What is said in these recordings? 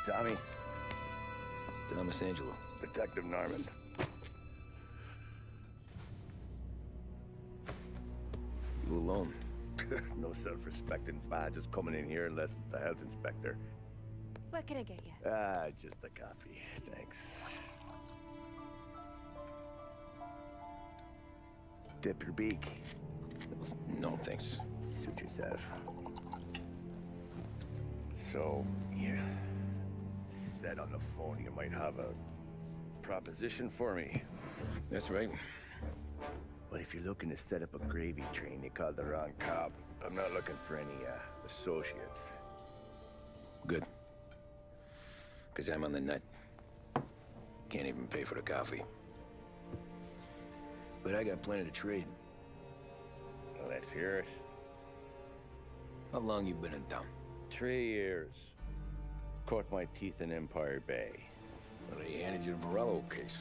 Tommy. Thomas Angelo. Detective Norman. You alone? No self-respecting badges coming in here unless it's the health inspector. What can I get you? Just a coffee. Thanks. Dip your beak. No, thanks. Suit yourself. So, you said on the phone you might have a proposition for me. That's right. Well, if you're looking to set up a gravy train, you called the wrong cop. I'm not looking for any, associates. Good. Because I'm on the nut. Can't even pay for the coffee. But I got plenty to trade. Let's hear it. How long you been in town? 3 years. Caught my teeth in Empire Bay. Well, they handed you the Morello case.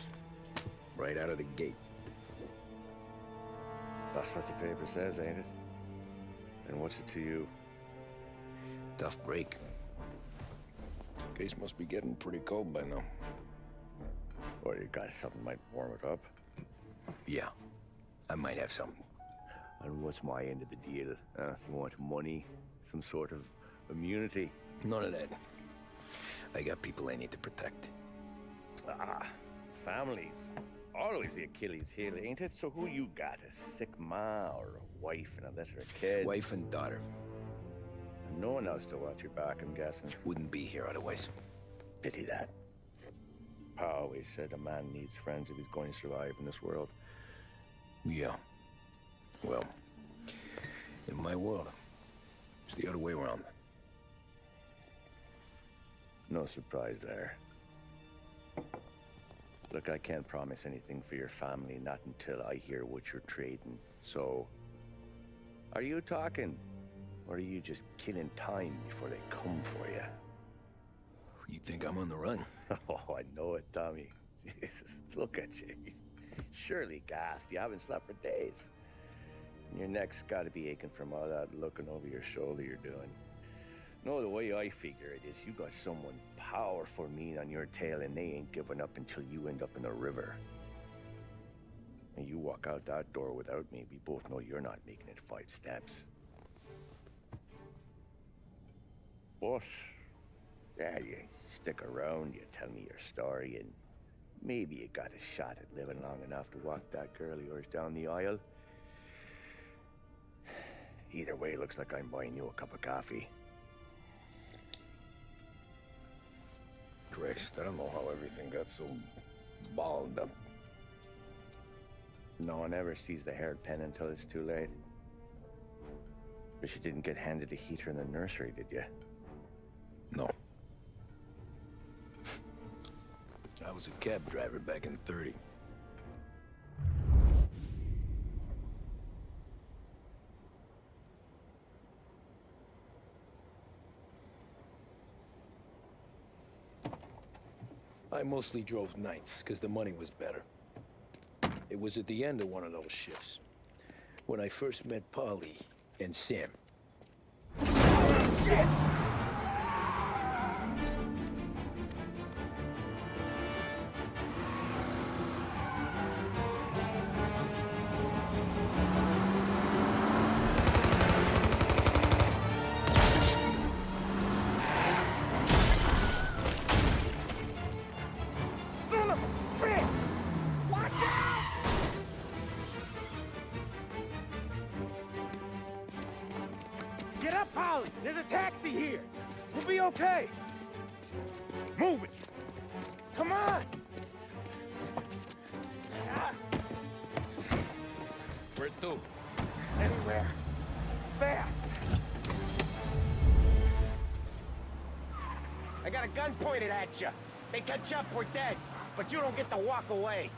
Right out of the gate. That's what the paper says, ain't it? And what's it to you? Tough break. Case must be getting pretty cold by now. Or you got something might warm it up? Yeah, I might have something. And what's my end of the deal? You want money? Some sort of immunity? None of that. I got people I need to protect. Families. Always the Achilles heel, ain't it? So who you got? A sick ma or a wife and a litter of kids? Wife and daughter. And no one else to watch your back, I'm guessing. Wouldn't be here otherwise. Pity that. Pa always said a man needs friends if he's going to survive in this world. Yeah. Well, in my world, it's the other way around. No surprise there. Look, I can't promise anything for your family, not until I hear what you're trading. So, are you talking? Or are you just killing time before they come for you? You think I'm on the run? Oh, I know it, Tommy. Jesus, look at you. Surely gassed. You haven't slept for days. And your neck's got to be aching from all that looking over your shoulder you're doing. No, the way I figure it is you got someone powerful mean on your tail and they ain't giving up until you end up in the river. And you walk out that door without me, we both know you're not making it 5 steps. But, yeah, you stick around, you tell me your story, and maybe you got a shot at living long enough to walk that girl of yours down the aisle. Either way, looks like I'm buying you a cup of coffee. Christ, I don't know how everything got so balled up. No one ever sees the haired pen until it's too late. But you didn't get handed a heater in the nursery, did you? No. I was a cab driver back in '30. I mostly drove nights, because the money was better. It was at the end of one of those shifts, when I first met Polly and Sam. Shit! Son of a bitch! Watch out! Get up, Polly! There's a taxi here! We'll be okay! Move it! Come on! Where to? Anywhere. Fast! I got a gun pointed at you. They catch up, we're dead. But you don't get to walk away.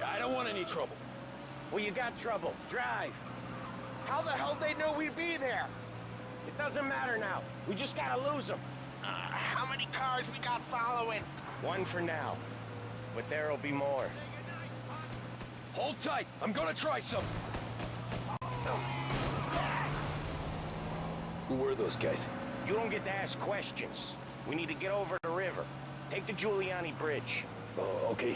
I don't want any trouble. Well, you got trouble. Drive. How the hell they knew we'd be there? It doesn't matter now. We just gotta lose them. How many cars we got following? One for now. But there'll be more. Hold tight. I'm gonna try something. Who were those guys? You don't get to ask questions. We need to get over the river. Take the Giuliani Bridge. Oh, okay.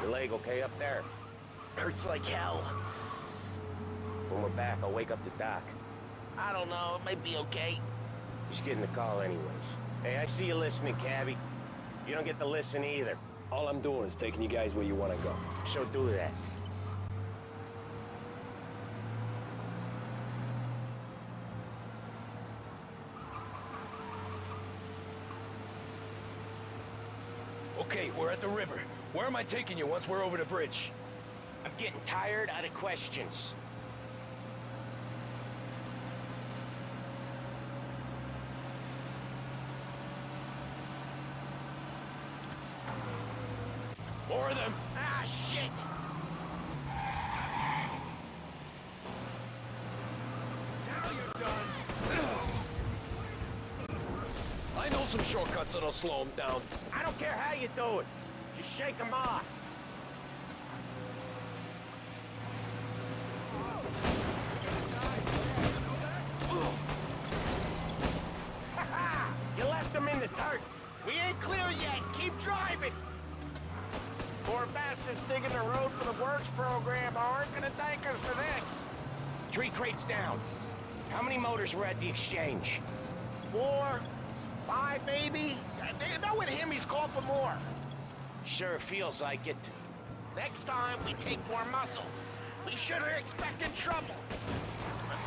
Your leg okay up there? Hurts like hell. When we're back, I'll wake up the doc. I don't know, it might be okay. Just getting the call anyways. Hey, I see you listening, Cabby. You don't get to listen either. All I'm doing is taking you guys where you want to go. So do that. Okay, we're at the river. Where am I taking you once we're over the bridge? I'm getting tired out of questions. More of them. Ah, shit! Now you're done. I know some shortcuts that'll slow them down. I don't care how you do it. Just shake them off. You left them in the dirt. We ain't clear yet. Keep driving. Poor bastards digging the road for the works program aren't gonna thank us for this. 3 crates down. How many motors were at the exchange? 4, 5 maybe? Knowing him, he's called for more. Sure feels like it. Next time, we take more muscle. We should have expected trouble.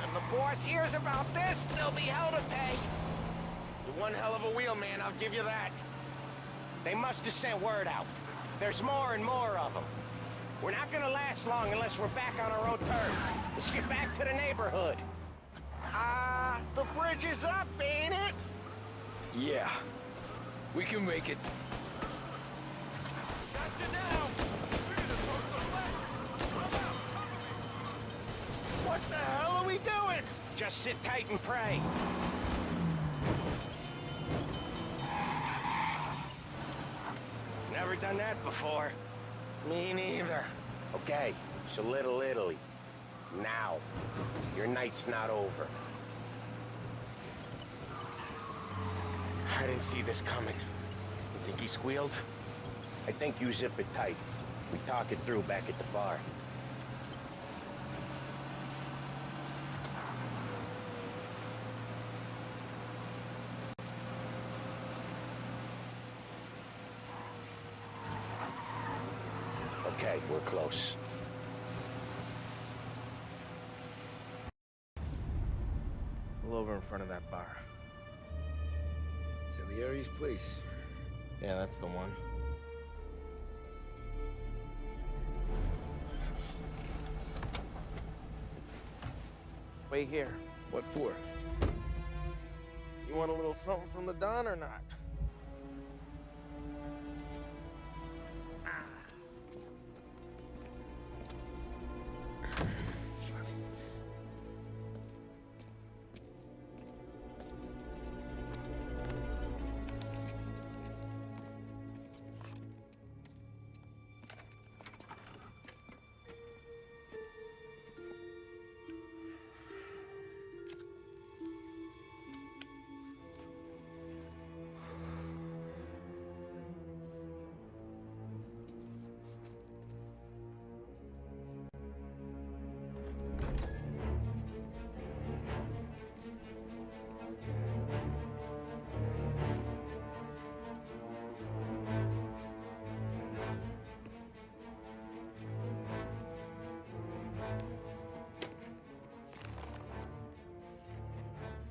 When the boss hears about this, there'll be hell to pay. You're one hell of a wheelman, I'll give you that. They must have sent word out. There's more and more of them. We're not gonna last long unless we're back on our own turf. Let's get back to the neighborhood. The bridge is up, ain't it? Yeah. We can make it. Gotcha now! We're gonna throw some left! What the hell are we doing? Just sit tight and pray. Never done that before. Me neither. Okay, so Little Italy. Now. Your night's not over. I didn't see this coming. You think he squealed? I think you zip it tight. We talk it through back at the bar. Okay, we're close. Pull over in front of that bar. Salieri's place. Yeah, that's the one. Wait here. What for? You want a little something from the Don or not?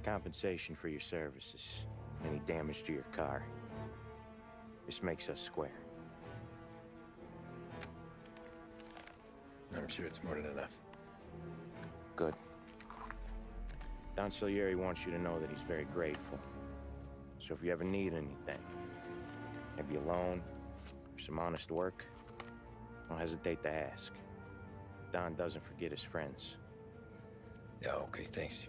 Compensation for your services. Any damage to your car. This makes us square. I'm sure it's more than enough. Good. Don Salieri wants you to know that he's very grateful. So if you ever need anything, maybe a loan or some honest work, don't hesitate to ask. Don doesn't forget his friends. Yeah, okay, thanks.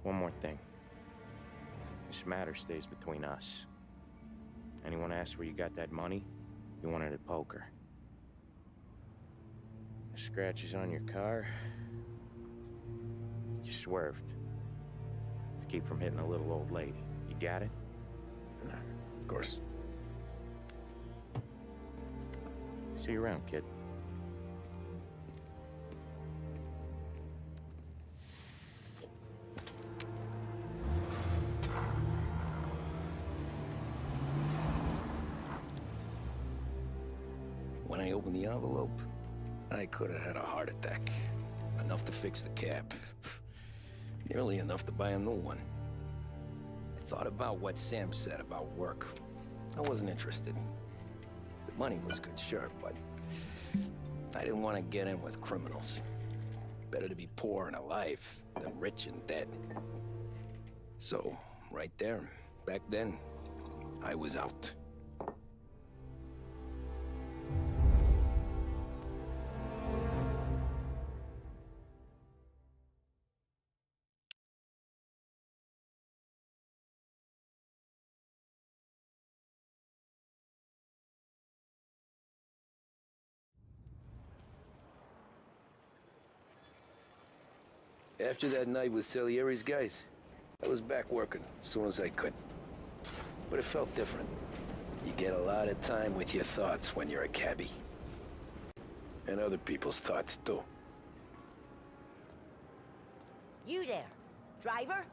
One more thing. This matter stays between us. Anyone asks where you got that money, you want it at poker. The scratches on your car, You swerved. To keep from hitting a little old lady. You got it? Nah, of course. See you around, kid. When I opened the envelope, I could have had a heart attack. Enough to fix the cab. Nearly enough to buy a new one. I thought about what Sam said about work. I wasn't interested. The money was good, sure, but I didn't want to get in with criminals. Better to be poor and alive than rich and dead. So, right there, back then, I was out. After that night with Salieri's guys, I was back working as soon as I could. But it felt different. You get a lot of time with your thoughts when you're a cabbie. And other people's thoughts, too. You there, driver?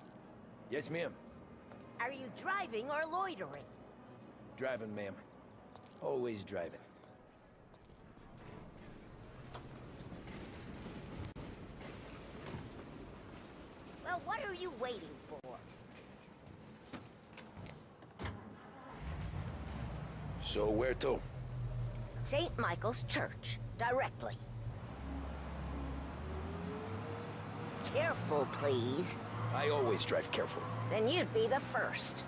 Yes, ma'am. Are you driving or loitering? Driving, ma'am. Always driving. Well, what are you waiting for? So where to? St. Michael's Church, directly. Careful, please. I always drive careful. Then you'd be the first.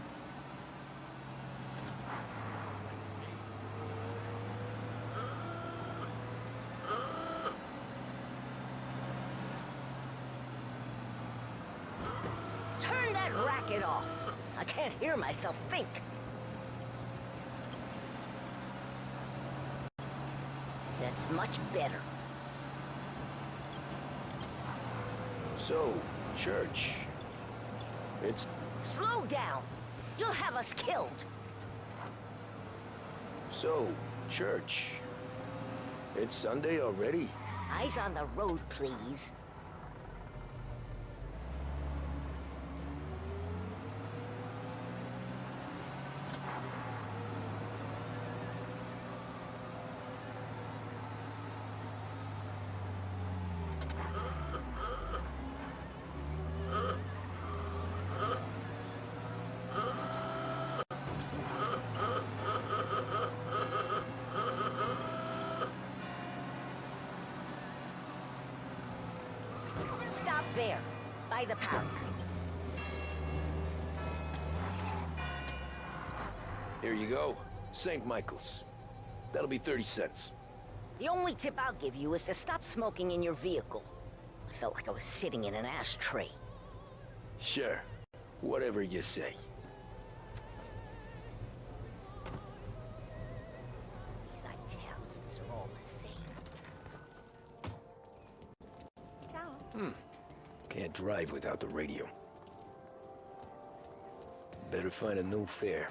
Turn that racket off. I can't hear myself think. That's much better. So, church. It's... Slow down. You'll have us killed. So, church. It's Sunday already? Eyes on the road, please. Stop there, by the park. Here you go. St. Michael's. That'll be 30 cents. The only tip I'll give you is to stop smoking in your vehicle. I felt like I was sitting in an ashtray. Sure. Whatever you say. These Italians are all the same. Ciao. Can't drive without the radio. Better find a new fare.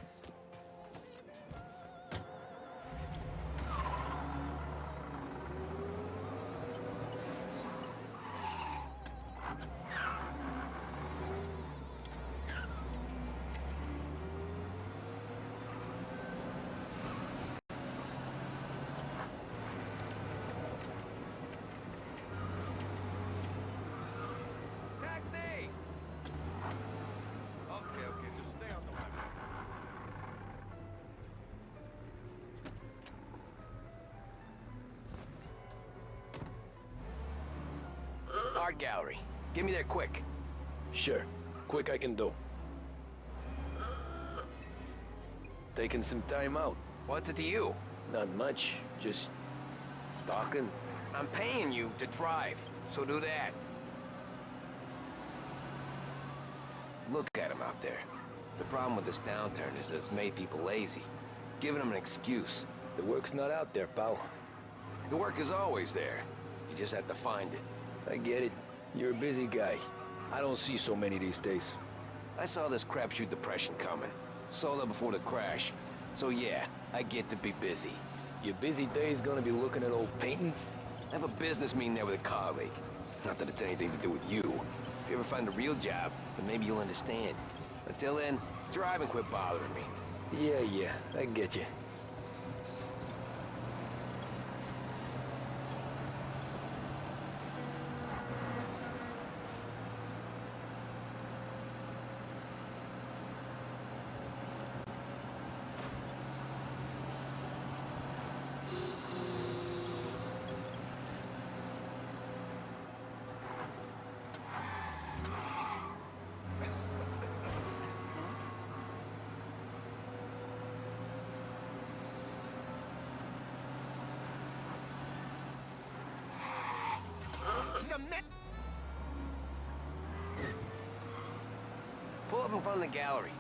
Taxi! Okay, just stay on the highway. Art gallery. Get me there quick. Sure. Quick I can do. Taking some time out. What's it to you? Not much. Just... talking. I'm paying you to drive, so do that. Look at him out there. The problem with this downturn is that it's made people lazy, giving them an excuse. The work's not out there, pal. The work is always there. You just have to find it. I get it. You're a busy guy. I don't see so many these days. I saw this crapshoot depression coming. Sold up before the crash. So yeah, I get to be busy. Your busy day's gonna be looking at old paintings? I have a business meeting there with a colleague. Not that it's anything to do with you. If you ever find a real job, then maybe you'll understand. Until then, drive and quit bothering me. Yeah, I get you. Pull up in front of the gallery.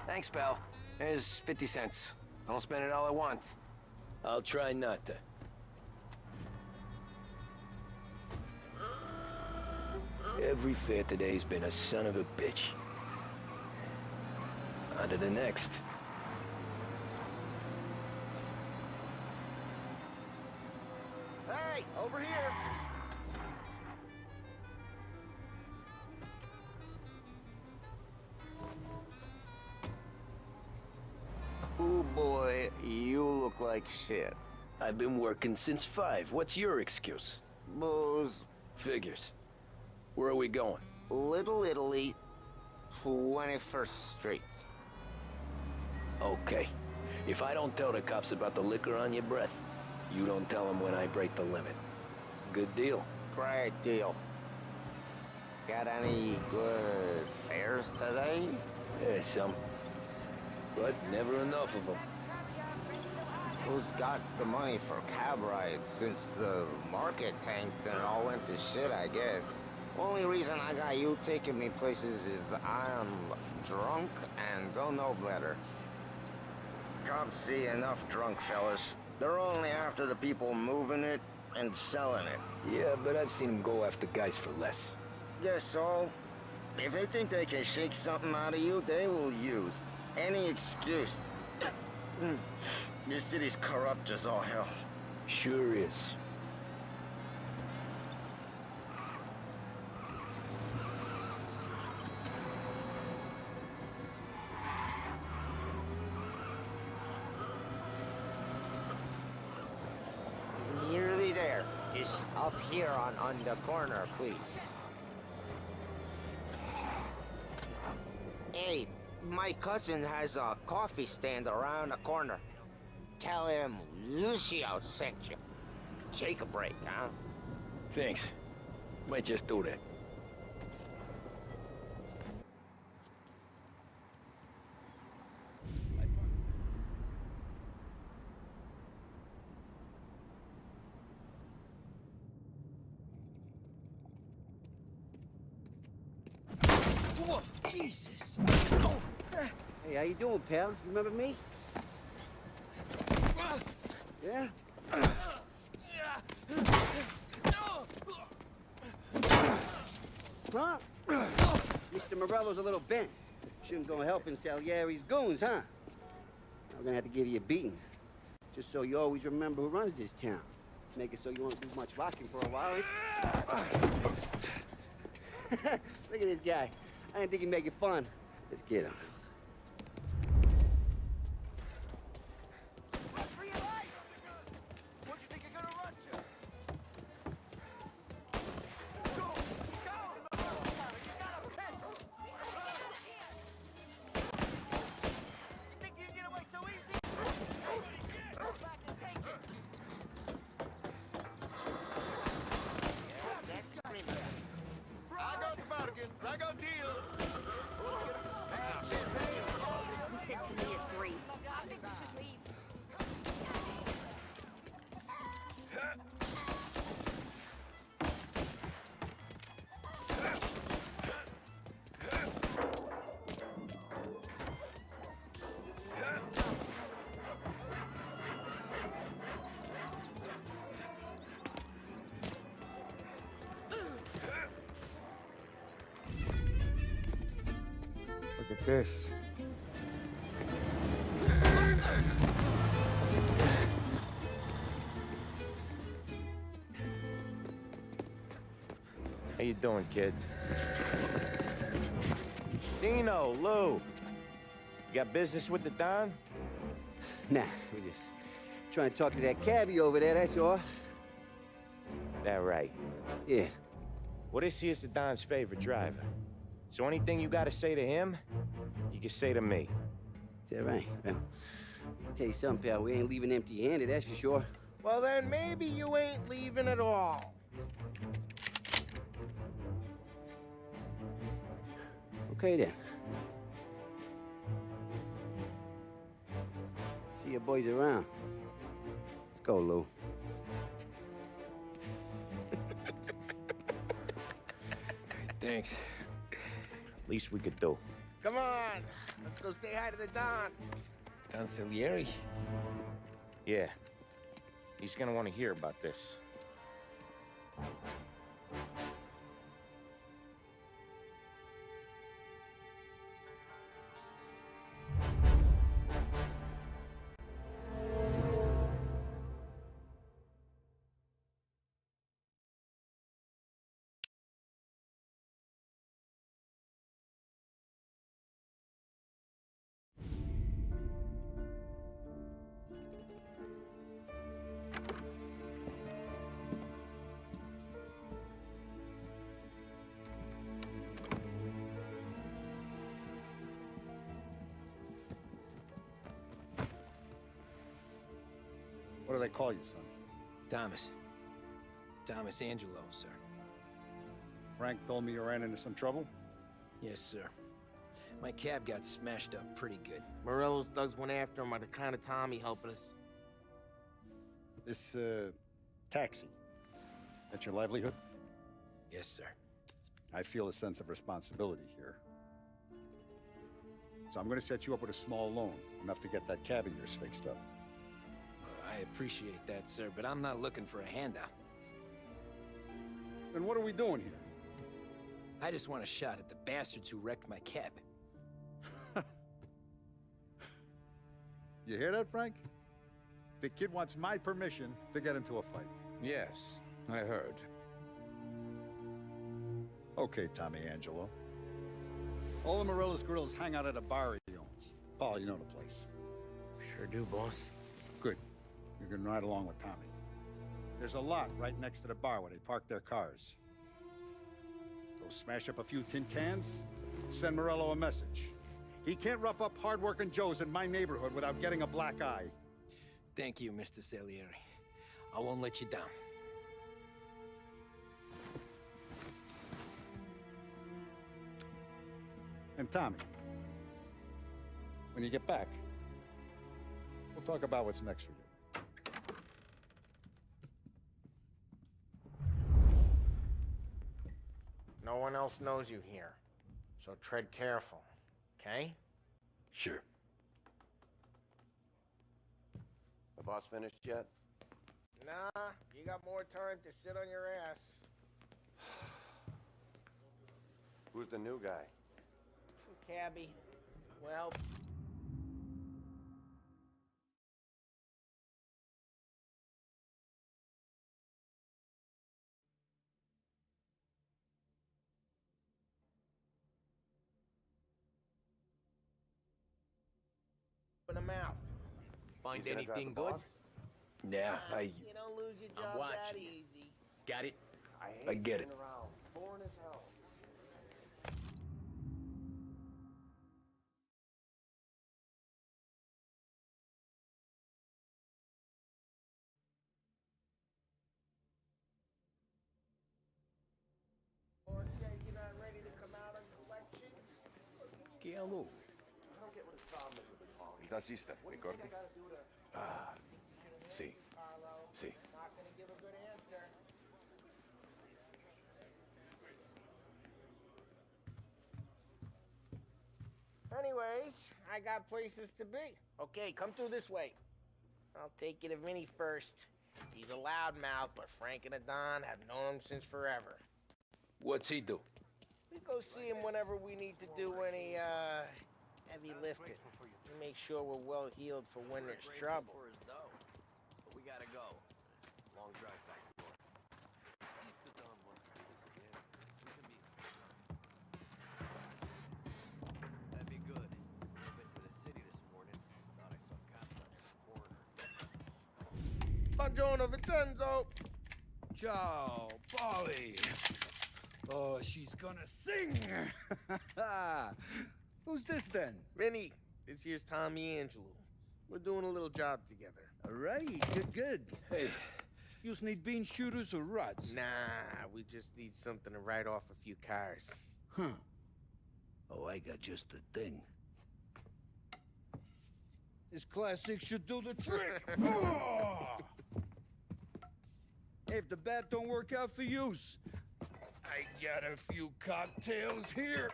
Thanks, pal. There's 50 cents. Don't spend it all at once. I'll try not to. Every fare today's been a son of a bitch. On to the next. Hey, over here! Oh boy, you look like shit. I've been working since 5. What's your excuse? Booze, Figures. Where are we going? Little Italy, 21st Street. Okay. If I don't tell the cops about the liquor on your breath, you don't tell them when I break the limit. Good deal. Great deal. Got any good fares today? Yeah, some. But never enough of them. Who's got the money for cab rides since the market tanked and all went to shit, I guess? Only reason I got you taking me places is I'm drunk and don't know better. Cops see enough drunk fellas. They're only after the people moving it and selling it. Yeah, but I've seen them go after guys for less. Guess so. If they think they can shake something out of you, they will use any excuse. This city's corrupt as all hell. Sure is. Nearly there. Just up here on the corner, please. Hey, my cousin has a coffee stand around the corner. Tell him Lucio sent you. Take a break, huh? Thanks. Might just do that. Whoa, Jesus! Hey, how you doing, pal? You remember me? Yeah? Huh? Mr. Morello's a little bent. Shouldn't go helping Salieri's goons, huh? I'm gonna have to give you a beating. Just so you always remember who runs this town. Make it so you won't do much walking for a while. Look at this guy. I didn't think he'd make it fun. Let's get him. I got deals. You said to me at 3. I think we should leave. Look at this. How you doing, kid? Dino, Lou. You got business with the Don? Nah, we just trying to talk to that cabbie over there, that's all. That right. Yeah. Well, this here's the Don's favorite driver. So anything you gotta say to him, you can say to me. Is that right? Well, I'll tell you something, pal. We ain't leaving empty-handed, that's for sure. Well, then maybe you ain't leaving at all. Okay, then. See your boys around. Let's go, Lou. Thanks. Least we could do. Come on, let's go say hi to the Don. Don Salieri? Yeah. He's gonna want to hear about this. What do they call you, son? Thomas. Thomas Angelo, sir. Frank told me you ran into some trouble? Yes, sir. My cab got smashed up pretty good. Morello's thugs went after him by the kind of Tommy helping us. This, taxi. That's your livelihood? Yes, sir. I feel a sense of responsibility here. So I'm gonna set you up with a small loan, enough to get that cab of yours fixed up. I appreciate that, sir, but I'm not looking for a handout. Then what are we doing here? I just want a shot at the bastards who wrecked my cab. You hear that, Frank? The kid wants my permission to get into a fight. Yes, I heard. Okay, Tommy Angelo. All the Morello's girls hang out at a bar he owns. Paul, you know the place. Sure do, boss. Good. You can ride along with Tommy. There's a lot right next to the bar where they park their cars. Go smash up a few tin cans, send Morello a message. He can't rough up hard-working Joes in my neighborhood without getting a black eye. Thank you, Mr. Salieri. I won't let you down. And Tommy, when you get back, we'll talk about what's next for you. No one else knows you here, so tread careful, okay? Sure. The boss finished yet? Nah, you got more time to sit on your ass. Who's the new guy? Some cabbie. Well... Open them out. Find anything good? Yeah, You don't lose your job that easy. Got it? I get it. Boring as hell. Boss said you're not ready to come out on collections? ¿Qué hago? Naciste, ricordi? Ah, sì, sì. Not gonna give a good answer. Anyways, I got places to be. Okay, come through this way. I'll take you to Vinny first. He's a loudmouth, but Frank and the Don have known him since forever. What's he do? We go see him whenever we need to do any, heavy lifting. We make sure we're well healed for when there's trouble. But we gotta go. Long drive back and forth. See if the Don wants to do this again. We can meet. That'd be good. I've been to the city this morning. Thought I saw cops on every corner. Buongiorno, Vincenzo! Ciao, Polly. Oh, she's gonna sing. Who's this then? Vinny, this here's Tommy Angelo. We're doing a little job together. All right, good. Hey, you need bean shooters or rods? Nah, we just need something to write off a few cars. Huh. Oh, I got just the thing. This classic should do the trick. Oh! Hey, if the bat don't work out for yous, I got a few cocktails here.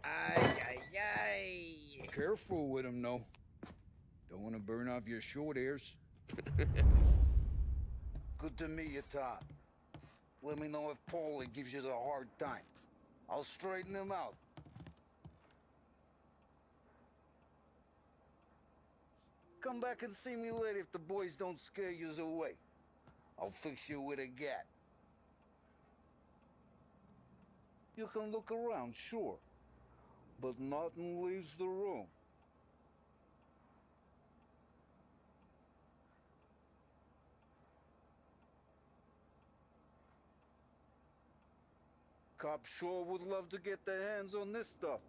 Ay. Careful with them, though. Don't want to burn off your short hairs. Good to meet you, Todd. Let me know if Paulie gives you a hard time. I'll straighten him out. Come back and see me later if the boys don't scare yous away. I'll fix you with a gat. You can look around, sure, but nothing leaves the room. Cops sure would love to get their hands on this stuff.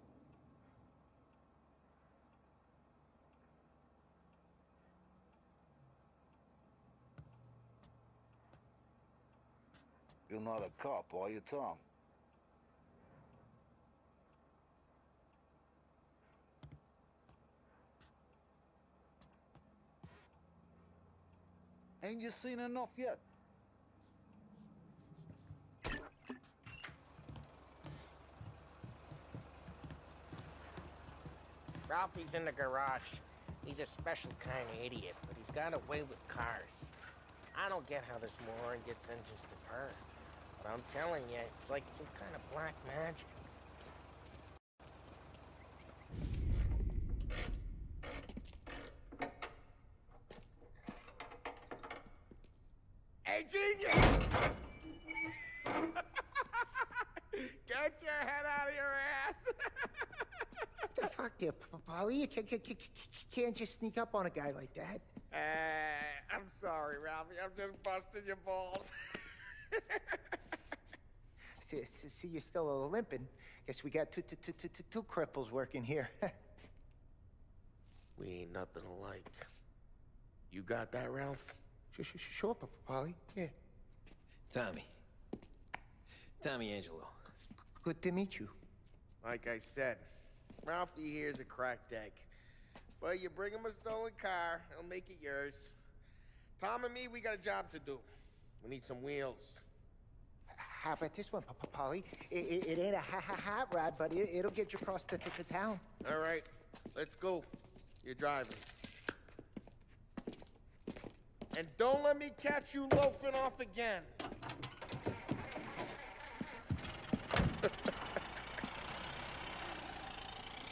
You're not a cop, are you, Tom? Ain't you seen enough yet? Ralphie's in the garage. He's a special kind of idiot, but he's got a way with cars. I don't get how this moron gets engines to purr. But I'm telling you, it's like some kind of black magic. Hey, genius! Get your head out of your ass! What the fuck there, Polly? You can't just sneak up on a guy like that. I'm sorry, Ralphie. I'm just busting your balls. See, you're still limping. Guess we got two cripples working here. We ain't nothing alike. You got that, Ralph? Sure, Polly. Yeah. Tommy Angelo. Good to meet you. Like I said, Ralphie here's a cracked egg. But you bring him a stolen car, he'll make it yours. Tom and me, we got a job to do. We need some wheels. How about this one, Polly? It ain't a hot rod, but it'll get you across to town. All right, let's go. You're driving. And don't let me catch you loafing off again.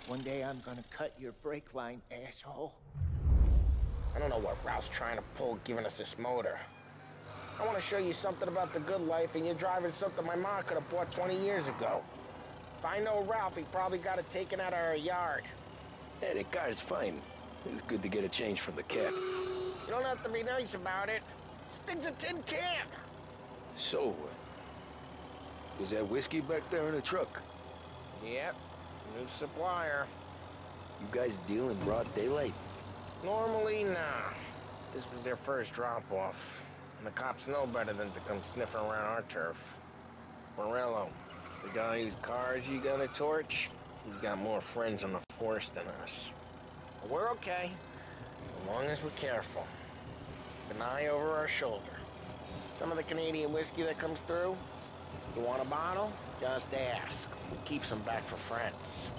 One day I'm gonna cut your brake line, asshole. I don't know what Ralph's trying to pull giving us this motor. I want to show you something about the good life, and you're driving something my mom could have bought 20 years ago. If I know Ralph, he probably got it taken out of our yard. Hey, the car's fine. It's good to get a change from the cab. You don't have to be nice about it. This thing's a tin can. So, was that whiskey back there in the truck? Yep, new supplier. You guys deal in broad daylight? Normally, nah. This was their first drop-off. And the cops know better than to come sniffing around our turf. Morello, the guy whose cars you got a torch, he's got more friends on the force than us. But we're okay, as long as we're careful. Keep an eye over our shoulder. Some of the Canadian whiskey that comes through, you want a bottle? Just ask. We keep some back for friends.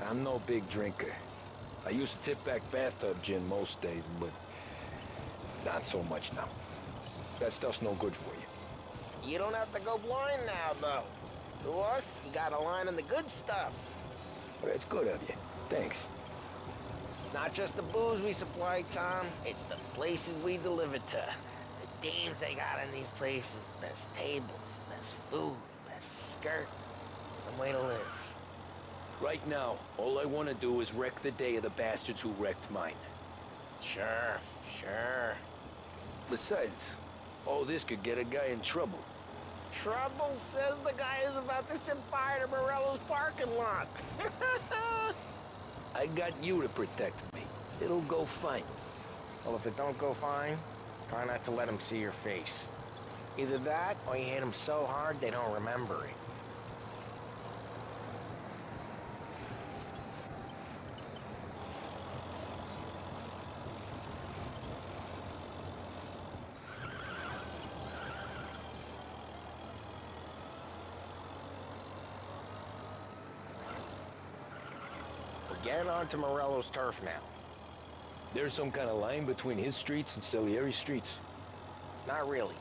I'm no big drinker. I used to tip back bathtub gin most days, but not so much now. That stuff's no good for you. You don't have to go blind now, though. To us, you got a line on the good stuff. Well, that's good of you. Thanks. Not just the booze we supply, Tom. It's the places we deliver to. The dames they got in these places. Best tables, best food, best skirt. Some way to live. Right now, all I want to do is wreck the day of the bastards who wrecked mine. Sure, sure. Besides, all this could get a guy in trouble. Trouble, says the guy who's about to set fire to Morello's parking lot. I got you to protect me. It'll go fine. Well, if it don't go fine, try not to let them see your face. Either that, or you hit them so hard they don't remember it. We're getting onto Morello's turf now. There's some kind of line between his streets and Salieri's streets. Not really.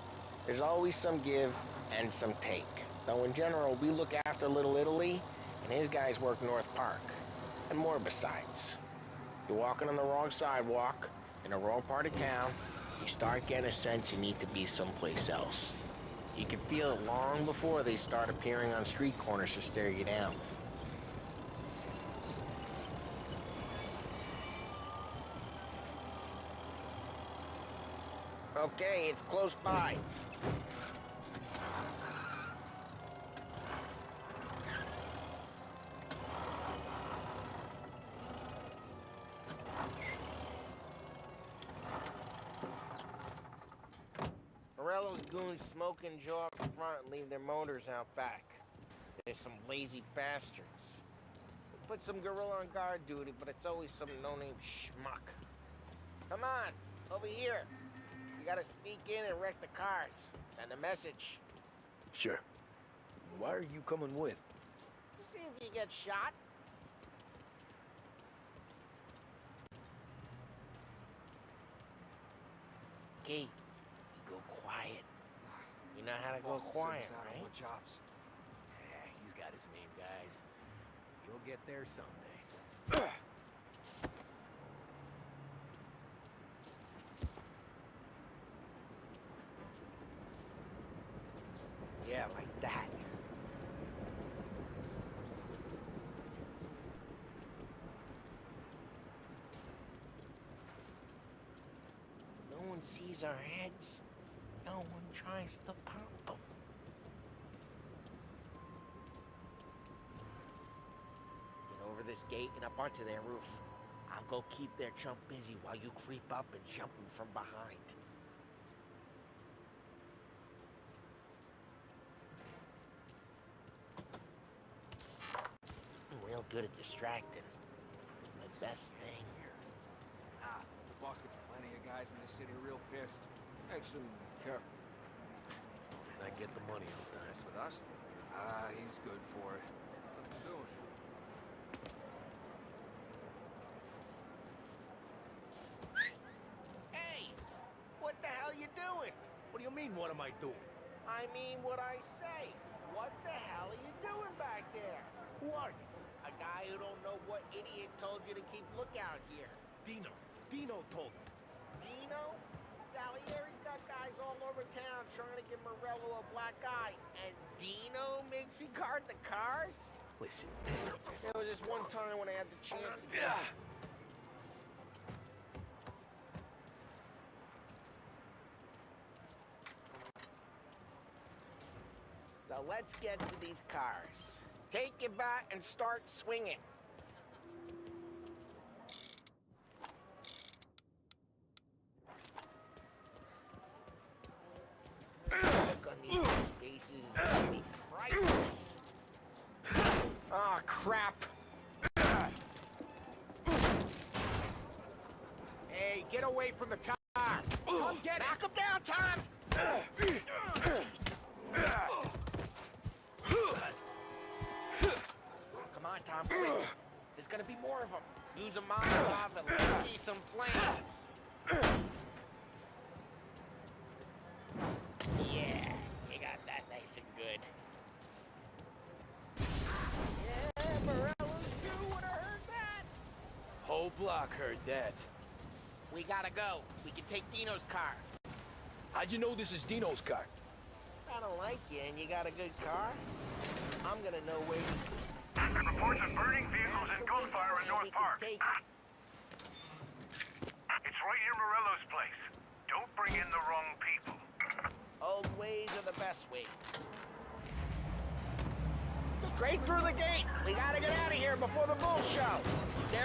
There's always some give and some take. Though in general, we look after Little Italy, and his guys work North Park. And more besides. You're walking on the wrong sidewalk, in the wrong part of town, you start getting a sense you need to be someplace else. You can feel it long before they start appearing on street corners to stare you down. Okay, it's close by. Morello's goons smoke and jaw up front and leave their motors out back. There's some lazy bastards. We put some gorilla on guard duty, but it's always some no-name schmuck. Come on, over here. You gotta sneak in and wreck the cars. Send a message. Sure. Why are you coming with? To see if you get shot. Key, you go quiet. You know how to go quiet, right? Chops. Yeah, he's got his main guys. You'll get there someday. Yeah, like that. No one sees our heads. No one tries to pop them. Get over this gate and up onto their roof. I'll go keep their chump busy while you creep up and jump him from behind. I'm real good at distracting. It's my best thing. The boss gets plenty of guys in this city real pissed. Makes them careful. As I get the money all the time. Mess with us? He's good for it. Nothing doing. Hey! What the hell you doing? What do you mean, what am I doing? I mean what I say. What the hell are you doing back there? Who are you? A guy who don't know what idiot told you to keep lookout here. Dino. Dino told me. Dino? Salieri's got guys all over town trying to give Morello a black eye, and Dino makes you guard the cars? Listen. There was just one time when I had the chance to Now let's get to these cars. Take your bat and start swinging. Look on these faces is gonna be priceless. Oh, crap. Hey, get away from the car! Come get it! Knock him down, Tom! Come on, Tom, quick. There's gonna be more of them. Use a Molotov and let's see some flames. Yeah, you got that nice and good. flock heard that. We gotta go. We can take Dino's car. How'd you know this is Dino's car? I don't like you and you got a good car. I'm gonna know where you... Reports of burning vehicles and gunfire in North Park. It's right near Morello's place. Don't bring in the wrong people. Old ways are the best ways. Straight through the gate. We gotta get out of here before the bull show.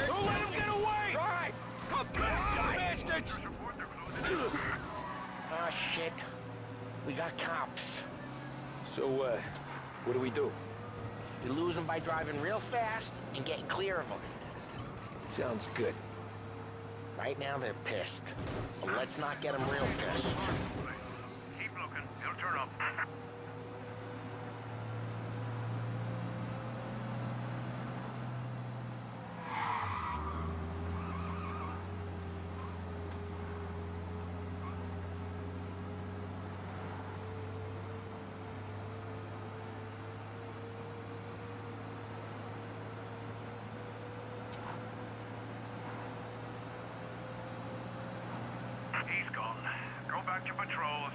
Don't let him get away! Drive! Come back, you bastards! Oh, shit. We got cops. So, what do we do? You lose them by driving real fast and getting clear of them. Sounds good. Right now, they're pissed. But let's not get them real pissed. Keep looking. He'll turn up. He's gone. Go back to patrols.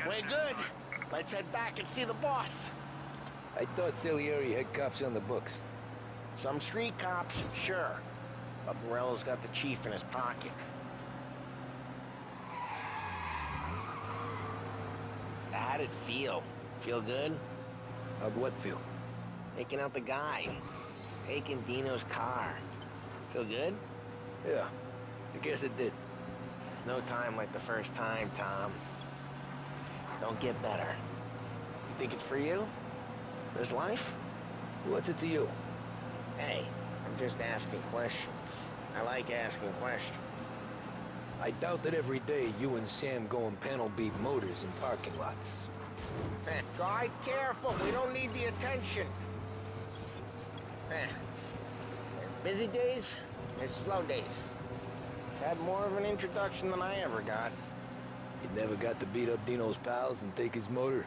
We're good. Let's head back and see the boss. I thought Salieri had cops on the books. Some street cops, sure. But Morello's got the chief in his pocket. How'd it feel? Feel good? How'd what feel? Taking out the guy. Taking Dino's car. Feel good? Yeah, I guess it did. There's no time like the first time, Tom. Don't get better. You think it's for you? This life? What's it to you? Hey, I'm just asking questions. I like asking questions. I doubt that every day you and Sam go and panel beat motors in parking lots. Drive careful. We don't need the attention. There's busy days, there's slow days. I've had more of an introduction than I ever got. You never got to beat up Dino's pals and take his motor?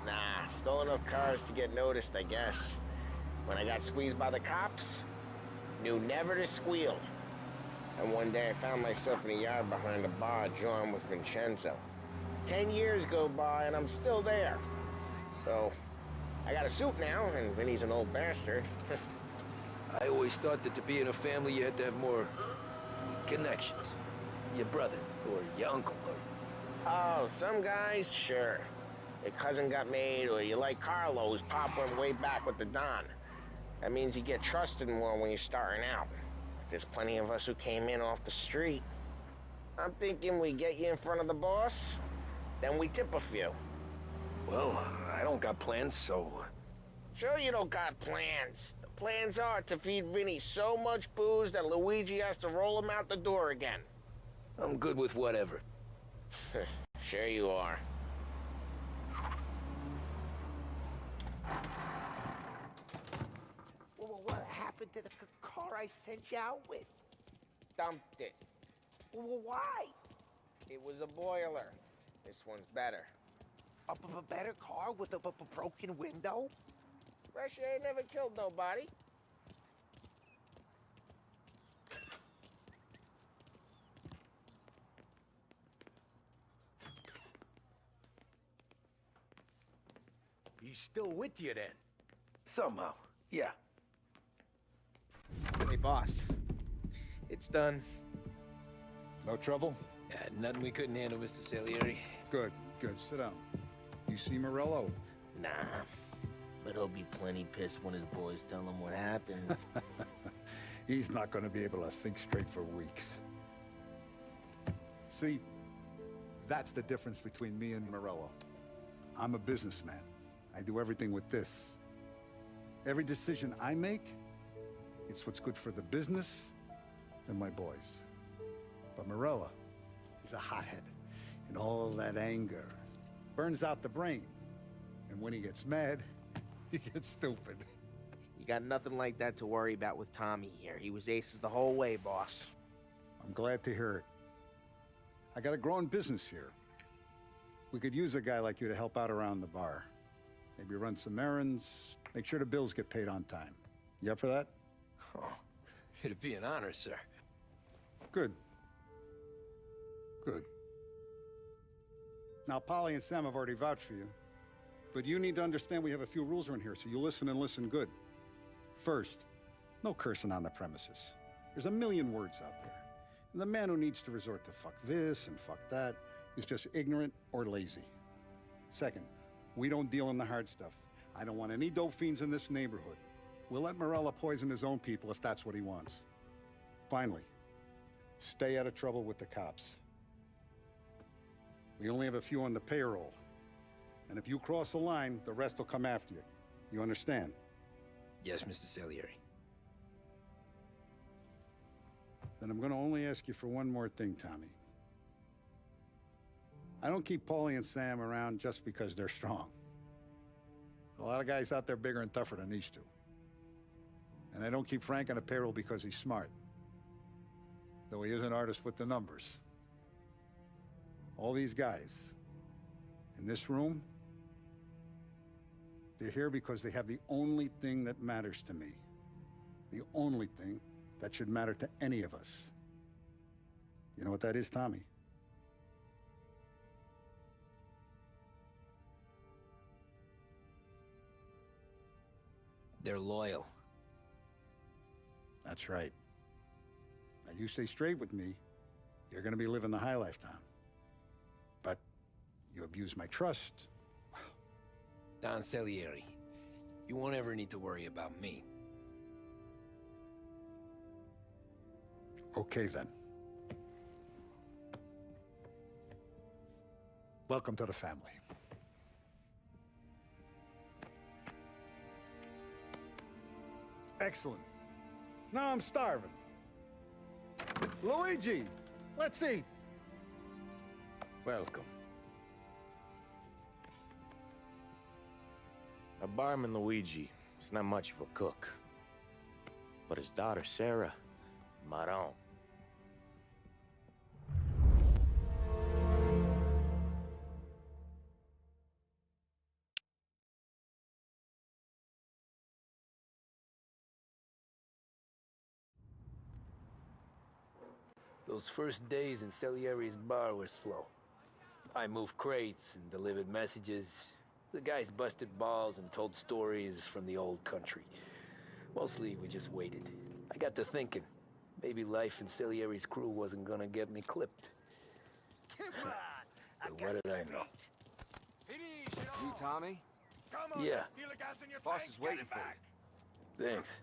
Nah, stole enough cars to get noticed, I guess. When I got squeezed by the cops, knew never to squeal. And one day I found myself in a yard behind a bar drawn with Vincenzo. 10 years go by and I'm still there. So, I got a suit now, and Vinny's an old bastard. I always thought that to be in a family you had to have more connections. Your brother, or your uncle, or... Oh, some guys, sure. Your cousin got made, or you like Carlo's, Pop went way back with the Don. That means you get trusted more when you're starting out. There's plenty of us who came in off the street. I'm thinking we get you in front of the boss, then we tip a few. Well, I don't got plans, so... Sure you don't got plans. The plans are to feed Vinny so much booze that Luigi has to roll him out the door again. I'm good with whatever. Sure you are. Well, what happened to the car I sent you out with? Dumped it. Well, why? It was a boiler. This one's better. A better car with a broken window? Fresh air never killed nobody. He's still with you, then? Somehow, yeah. Hey, boss. It's done. No trouble? Nothing we couldn't handle, Mr. Salieri. Good, good. Sit down. You see Morello? Nah, but he'll be plenty pissed when his boys tell him what happened. He's not going to be able to think straight for weeks. See, that's the difference between me and Morello. I'm a businessman. I do everything with this. Every decision I make, it's what's good for the business and my boys. But Morello, he's a hothead. And all that anger burns out the brain. And when he gets mad, he gets stupid. You got nothing like that to worry about with Tommy here. He was aces the whole way, boss. I'm glad to hear it. I got a growing business here. We could use a guy like you to help out around the bar. Maybe run some errands, make sure the bills get paid on time. You up for that? Oh, It'd be an honor, sir. Good. Good. Now, Polly and Sam have already vouched for you. But you need to understand we have a few rules around here, so you listen and listen good. First, no cursing on the premises. There's a million words out there. And the man who needs to resort to fuck this and fuck that is just ignorant or lazy. Second, we don't deal in the hard stuff. I don't want any dope fiends in this neighborhood. We'll let Morella poison his own people if that's what he wants. Finally, stay out of trouble with the cops. We only have a few on the payroll. And if you cross the line, the rest will come after you. You understand? Yes, Mr. Salieri. Then I'm gonna only ask you for one more thing, Tommy. I don't keep Paulie and Sam around just because they're strong. A lot of guys out there bigger and tougher than these two. And I don't keep Frank on a payroll because he's smart. Though he is an artist with the numbers. All these guys in this room, they're here because they have the only thing that matters to me. The only thing that should matter to any of us. You know what that is, Tommy? They're loyal. That's right. Now you stay straight with me, you're gonna be living the high life, Tom. But you abuse my trust. Don Salieri, you won't ever need to worry about me. Okay, then. Welcome to the family. Excellent. Now I'm starving. Luigi, let's eat. Welcome. Our barman Luigi is not much of a cook. But his daughter Sarah, Maron. Those first days in Salieri's bar were slow. I moved crates and delivered messages. The guys busted balls and told stories from the old country. Mostly, we just waited. I got to thinking, maybe life in Salieri's crew wasn't gonna get me clipped. Come on! But what did I know? You, Tommy? Come on, Yeah. steal the gas in your Boss tank, is get waiting it for you. back. Thanks.